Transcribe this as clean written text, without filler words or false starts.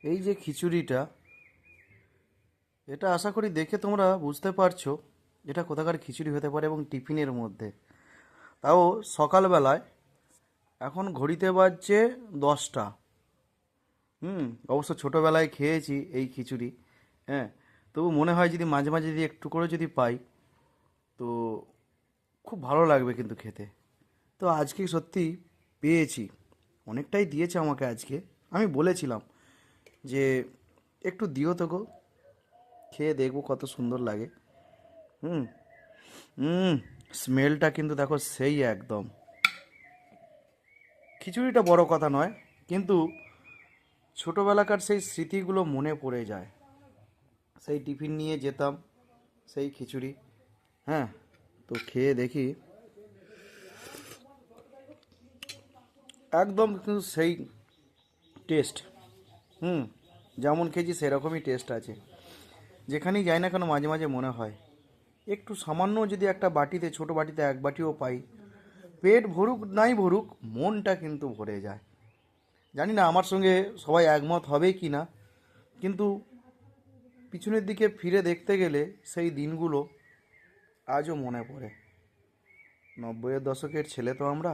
এই যে খিচুড়িটা, এটা আশা করি দেখে তোমরা বুঝতে পারছো এটা কোথাকার খিচুড়ি হতে পারে এবং টিফিনের মধ্যে। তাও সকালবেলায়। এখন ঘড়িতে বাজছে 10টা। অবশ্য ছোটোবেলায় খেয়েছি এই খিচুড়ি। হ্যাঁ। তবু মনে হয় যদি মাঝে মাঝে যদি একটু করে যদি পাই, তো খুব ভালো লাগবে কিন্তু খেতে। তো আজকে সত্যি পেয়েছি, অনেকটাই দিয়েছে আমাকে আজকে। আমি বলেছিলাম যে একটু দিও তো গো, খেয়ে দেখবো কত সুন্দর লাগে। হুম। হুম। স্মেলটা কিন্তু দেখো সেই একদম। খিচুড়িটা বড় কথা নয়, কিন্তু ছোটোবেলাকার সেই স্মৃতিগুলো মনে পড়ে যায়। সেই টিফিন নিয়ে যেতাম, সেই খিচুড়ি। হ্যাঁ। তো খেয়ে দেখি, একদম কিন্তু সেই টেস্ট। হুম। যেমন খেয়েছি সেরকমই টেস্ট আছে। যেখানেই যাই না কেন মাঝে মাঝে মনে হয় একটু সামান্য যদি একটা বাটিতে, ছোট বাটিতে এক বাটিও পাই, পেট ভরুক নাই ভরুক, মনটা কিন্তু ভরে যায়। জানি না আমার সঙ্গে সবাই একমত হবে কি না, কিন্তু পিছনের দিকে ফিরে দেখতে গেলে সেই দিনগুলো আজও মনে পড়ে। 90-এর দশকের ছেলে তো আমরা।